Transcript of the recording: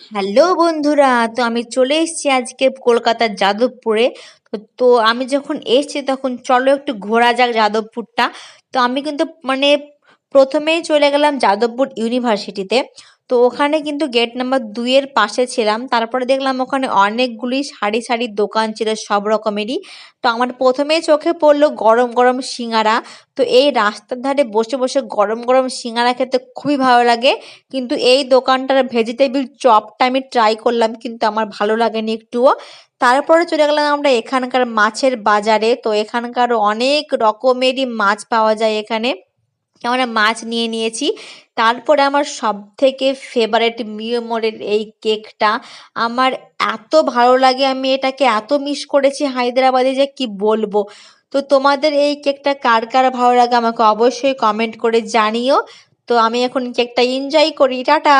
Hello বন্ধুরা, তো আমি চলে এসেছি আজকে কলকাতার যাদবপুরে। তো আমি যখন এসেছি তখন চলো একটু ঘোরা যাক যাদবপুরটা। তো আমি কিন্তু প্রথমেই চলে গেলাম যাদবপুর ইউনিভার্সিটিতে। তো ওখানে কিন্তু গেট নাম্বার 2-এর পাশে ছিলাম। তারপরে দেখলাম ওখানে অনেকগুলি সারি সারি দোকান ছিল সব রকমেরই। তো আমার প্রথমেই চোখে পড়লো গরম গরম সিঙ্গারা। তো এই রাস্তার ধারে বসে বসে গরম গরম সিঙ্গারা খেতে খুবই ভালো লাগে। কিন্তু এই দোকানটার ভেজিটেবিল চপটা আমি ট্রাই করলাম, কিন্তু আমার ভালো লাগেনি একটুও। তারপরে চলে গেলাম আমরা এখানকার মাছের বাজারে। তো এখানকার অনেক রকমেরই মাছ পাওয়া যায় এখানে। আমরা মাছ নিয়ে নিয়েছি। তারপরে আমার সব থেকে ফেভারেট মিয়মোরের এই কেকটা আমার এত ভালো লাগে, আমি এটাকে এত মিস করেছি হায়দ্রাবাদে যে কি বলবো। তো তোমাদের এই কেকটা কার কার ভালো লাগে আমাকে অবশ্যই কমেন্ট করে জানিও। তো আমি এখন কেকটা এনজয় করি। টাটা।